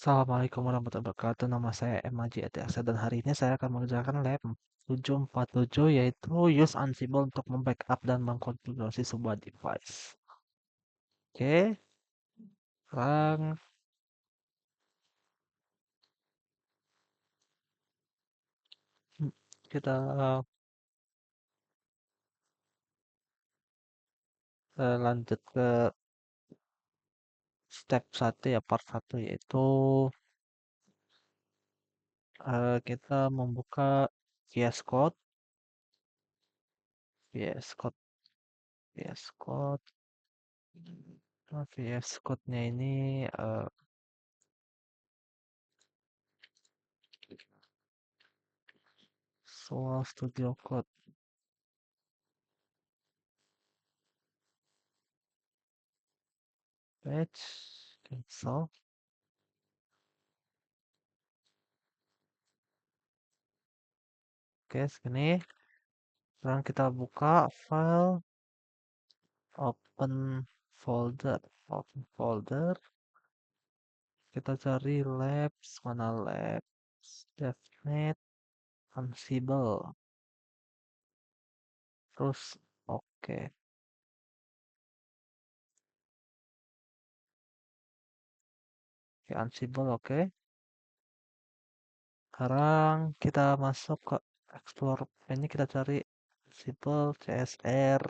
Assalamualaikum warahmatullahi wabarakatuh. Nama saya M. Maji Etiaksa dan hari ini saya akan mengerjakan lab 747 yaitu use Ansible untuk membackup dan mengkonfigurasi sebuah device. Oke, sekarang kita lanjut ke step 1 ya, part 1 yaitu kita membuka VS Code, VS Code, VS Code. VS Code-nya ini Visual Studio Code. Patch, cancel. Oke, segini. Sekarang kita buka file, open folder, open folder. Kita cari labs, mana labs, devnet, Ansible. Terus oke, Ansible oke. Sekarang kita masuk ke Explore. Ini kita cari Ansible CSR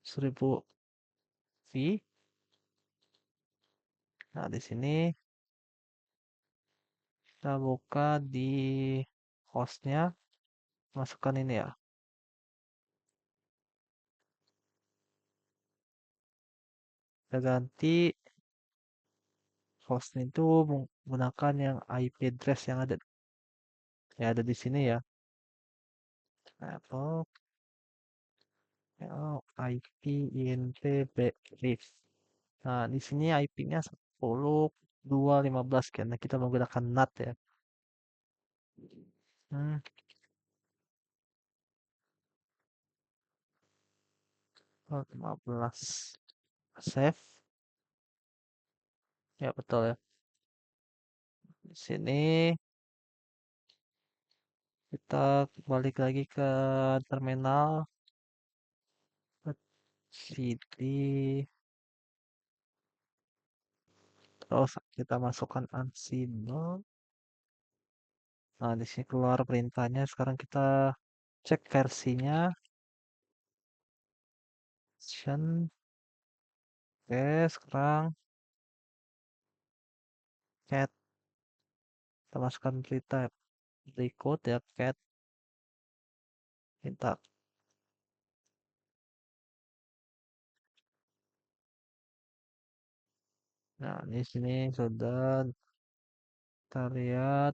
1000V. Nah, di sini kita buka di hostnya, masukkan ini ya. Kita ganti hostnya itu menggunakan yang IP address yang ada di sini ya. Apple IP int base. Nah, di sini IP-nya 10.2.15 karena kita menggunakan NAT ya. Hmm, 15. Save. Ya, betul ya. Di sini kita balik lagi ke terminal. CD. Terus kita masukkan Ansible. Nah, di sini keluar perintahnya. Sekarang kita cek versinya. Oke, sekarang cat kita masukkan berita berikut ya cat minta. Nah, di sini sudah kita lihat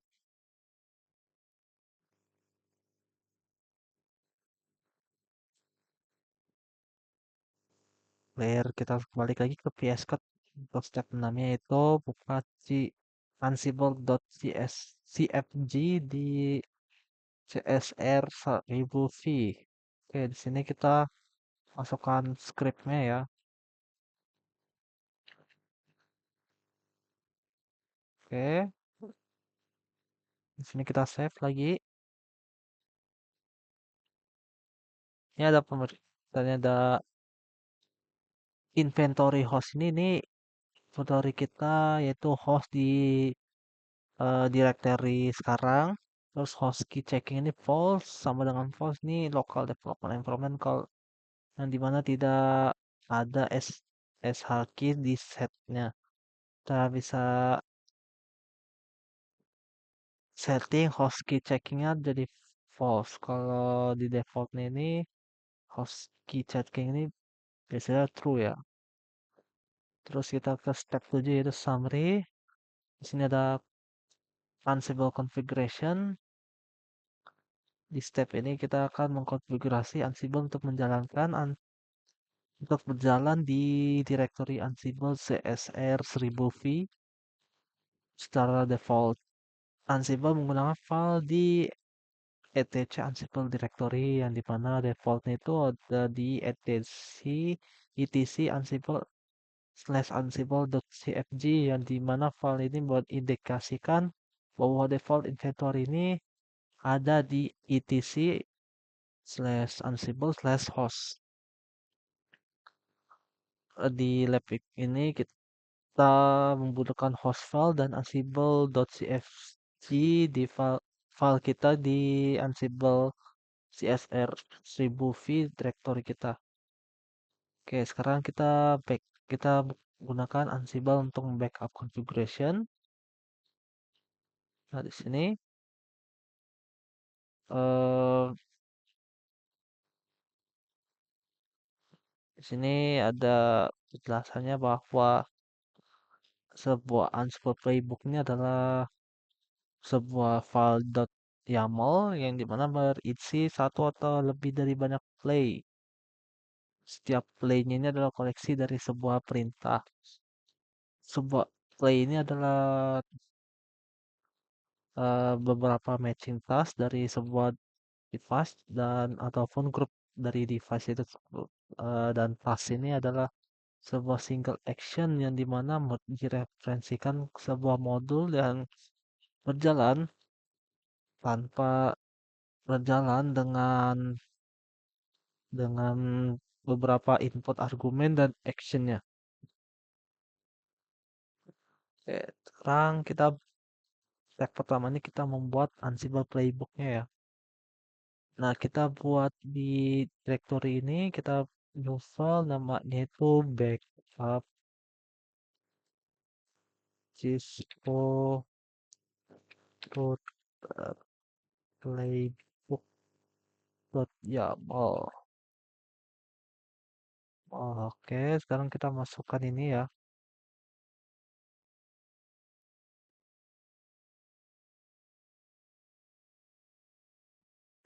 player kita balik lagi ke VS Code untuk step 6-nya itu buka ansible.cfg di CSR 1000V. Oke, di sini kita masukkan scriptnya ya. Oke, di sini kita save lagi. Ini ada pemberitahuan ada inventory host ini inventory kita yaitu host di directory sekarang. Terus host key checking ini false sama dengan false ini local development environment kalau yang dimana tidak ada SH key di setnya. Kita bisa setting host key checkingnya jadi false. Kalau di defaultnya ini host key checking ini biasanya true ya. Terus kita ke step 7 yaitu summary. Di sini ada Ansible configuration. Di step ini kita akan mengkonfigurasi Ansible untuk berjalan di directory Ansible CSR 1000V secara default. Ansible menggunakan file di etc Ansible directory yang dimana defaultnya itu ada di etc Ansible /ansible.cfg yang dimana file ini buat indikasikan bahwa default inventory ini ada di etc/ansible/host. Di lab ini kita membutuhkan host file dan ansible.cfg di file kita di ansible csr 1000v directory kita. Oke, sekarang kita gunakan Ansible untuk backup configuration. Nah, eh, di sini ada penjelasannya bahwa sebuah Ansible playbook ini adalah sebuah file .yaml yang dimana berisi satu atau lebih dari banyak play. Setiap playnya ini adalah koleksi dari sebuah perintah. Sebuah play ini adalah beberapa matching task dari sebuah device dan ataupun grup dari device itu tersebut. Dan task ini adalah sebuah single action yang dimana direferensikan ke sebuah modul yang berjalan tanpa berjalan dengan beberapa input argumen dan actionnya. Oke, sekarang step pertama ini kita membuat Ansible playbooknya ya. Nah, kita buat di directory ini, kita new file namanya itu backup Cisco root playbook.yaml. Oke, sekarang kita masukkan ini ya.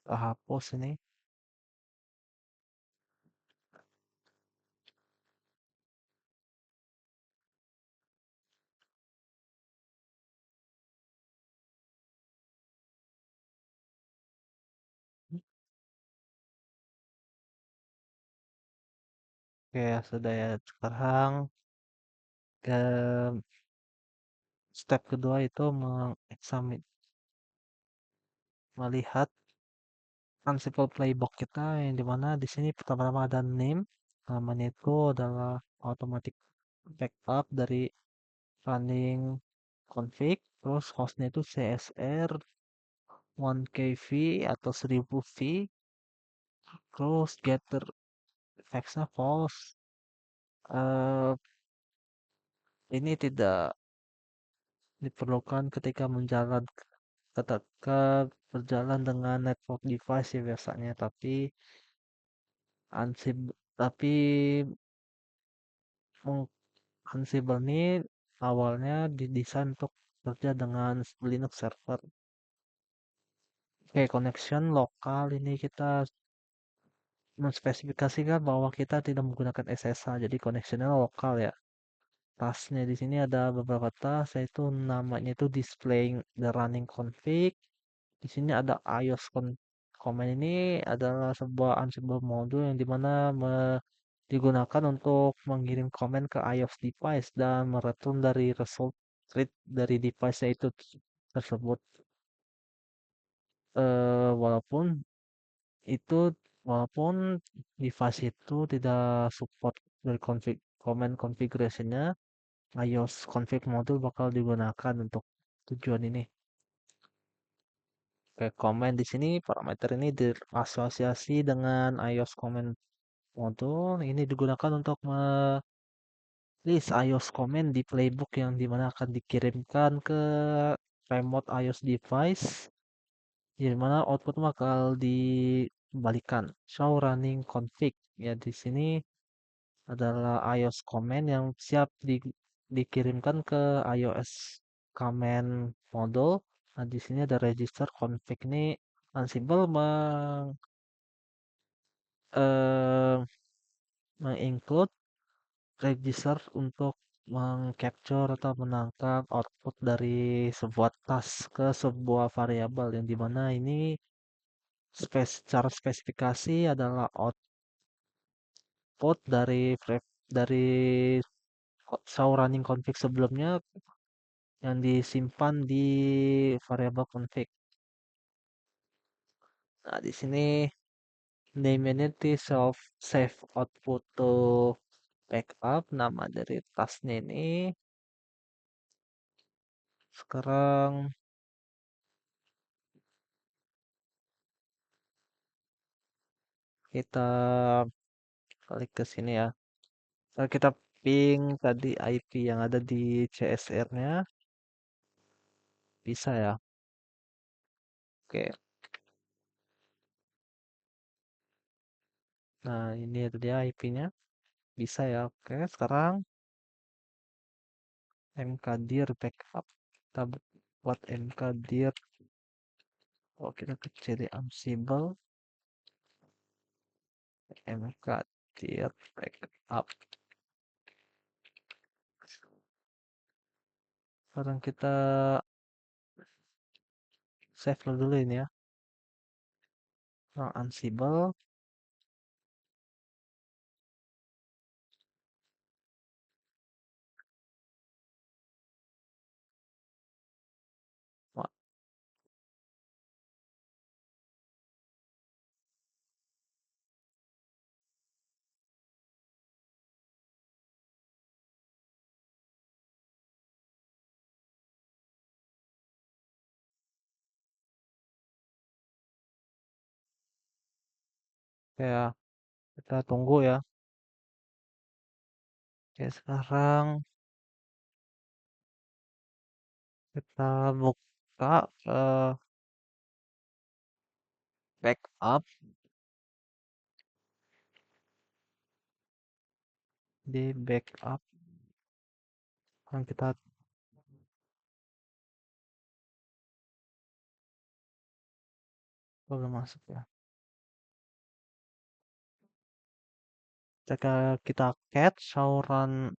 Kita hapus ini. Oke, sudah ya. Sekarang ke step kedua itu mengeksamin, melihat Ansible playbook kita yang dimana di sini pertama-tama ada name, namanya itu adalah automatic backup dari running config, terus hostnya itu CSR 1kv atau 1000v, terus getter text-nya false. Eh, ini tidak diperlukan ketika berjalan dengan network device ya biasanya, tapi Ansible ini awalnya didesain untuk kerja dengan Linux server. Oke, connection lokal ini kita menspesifikasikan bahwa kita tidak menggunakan SSH, jadi connectionnya lokal ya. Tasknya di sini ada beberapa task, yaitu namanya itu displaying the running config. Di sini ada command ini adalah sebuah Ansible module yang dimana digunakan untuk mengirim komen ke iOS device dan mereturn dari result read dari device itu tersebut. Eh, walaupun itu walaupun device itu tidak support dari comment configuration-nya, iOS config module bakal digunakan untuk tujuan ini. Oke, comment di sini parameter ini diasosiasi dengan iOS comment module. Ini digunakan untuk list iOS comment di playbook yang dimana akan dikirimkan ke remote iOS device, di mana output bakal dikembalikan show running config. Ya, di sini adalah iOS comment yang siap dikirimkan ke iOS command module. Nah, di sini ada register config ini Ansible eh, menginclude register untuk mengcapture atau menangkap output dari sebuah task ke sebuah variabel yang dimana ini secara spesifikasi adalah output dari show running config sebelumnya yang disimpan di variabel config. Nah, di sini name ini self save output to backup, nama dari tasnya ini. Sekarang kita klik ke sini ya. Kita ping tadi IP yang ada di CSR-nya. Bisa ya. Oke. Nah, ini dia IP-nya. Bisa ya. Oke, sekarang mkdir backup. Kita buat mkdir. Oh, kita kecil di Ansible. Mkdir backup. Sekarang kita save dulu ini ya. Nah, Ansible. Wah, ya, kita tunggu ya. Oke, sekarang kita buka backup di backup. Yang kita belum masuk ya. Kita cat sauran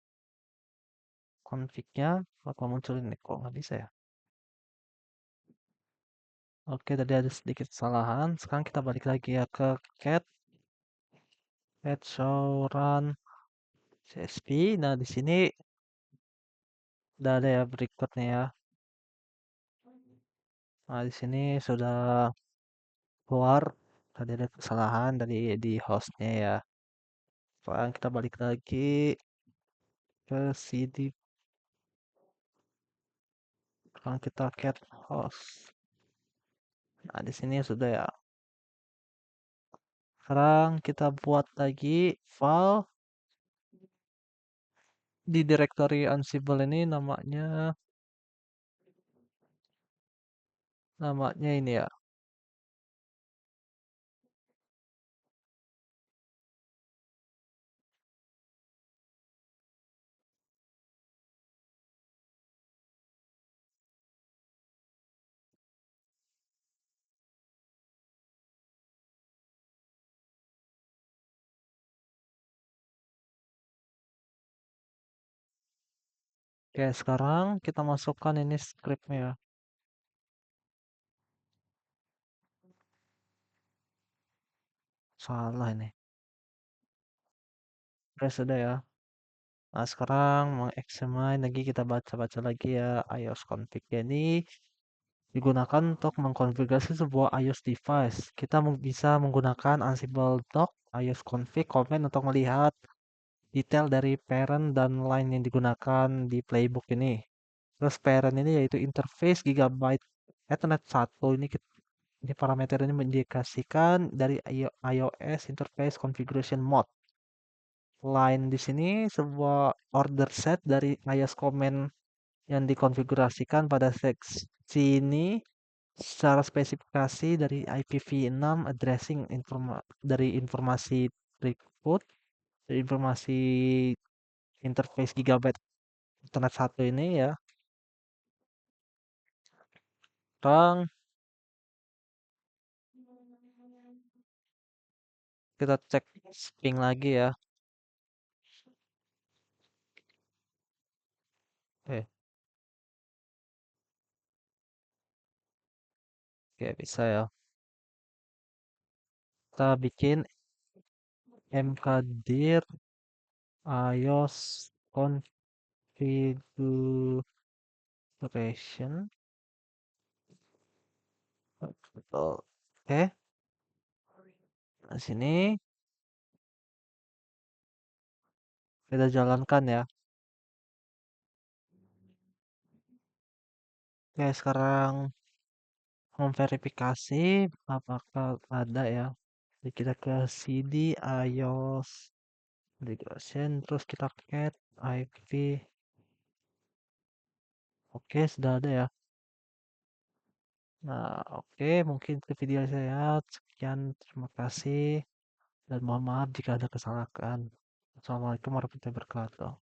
config-nya bakal muncul ini kok nggak bisa ya. Oke, tadi ada sedikit kesalahan. Sekarang kita balik lagi ya ke cat sauran CSP. Nah, di sini udah ada ya berikutnya ya. Nah, di sini sudah keluar tadi ada kesalahan dari di hostnya ya. Sekarang kita balik lagi ke CD. Sekarang kita cat host. Nah, di sini sudah ya. Sekarang kita buat lagi file di directory Ansible ini namanya ini ya. Oke, sekarang kita masukkan ini scriptnya ya. Salah ini. Oke, sudah ya. Nah, sekarang mengexamine lagi kita baca-baca lagi ya iOS config ini digunakan untuk mengkonfigurasi sebuah iOS device. Kita bisa menggunakan Ansible doc iOS config command untuk melihat detail dari parent dan line yang digunakan di playbook ini. Terus parent ini yaitu interface Gigabyte Ethernet 1 ini parameter ini mendikasikan dari iOS interface configuration mode. Line di sini sebuah order set dari iOS command yang dikonfigurasikan pada seksi ini secara spesifikasi dari IPv6 addressing dari informasi throughput dari informasi interface Gigabyte Ethernet 1 ini ya. Sekarang kita cek ping lagi ya. Eh, Oke, bisa ya. Kita bikin mkdir iOS configuration. Oke, di sini kita jalankan ya. Oke, sekarang memverifikasi apakah ada ya. Jadi kita ke cd ios configuration, terus kita cat ip. Oke, sudah ada ya. Nah, oke, mungkin itu video saya. Sekian, terima kasih. Dan mohon maaf jika ada kesalahan. Assalamualaikum warahmatullahi wabarakatuh.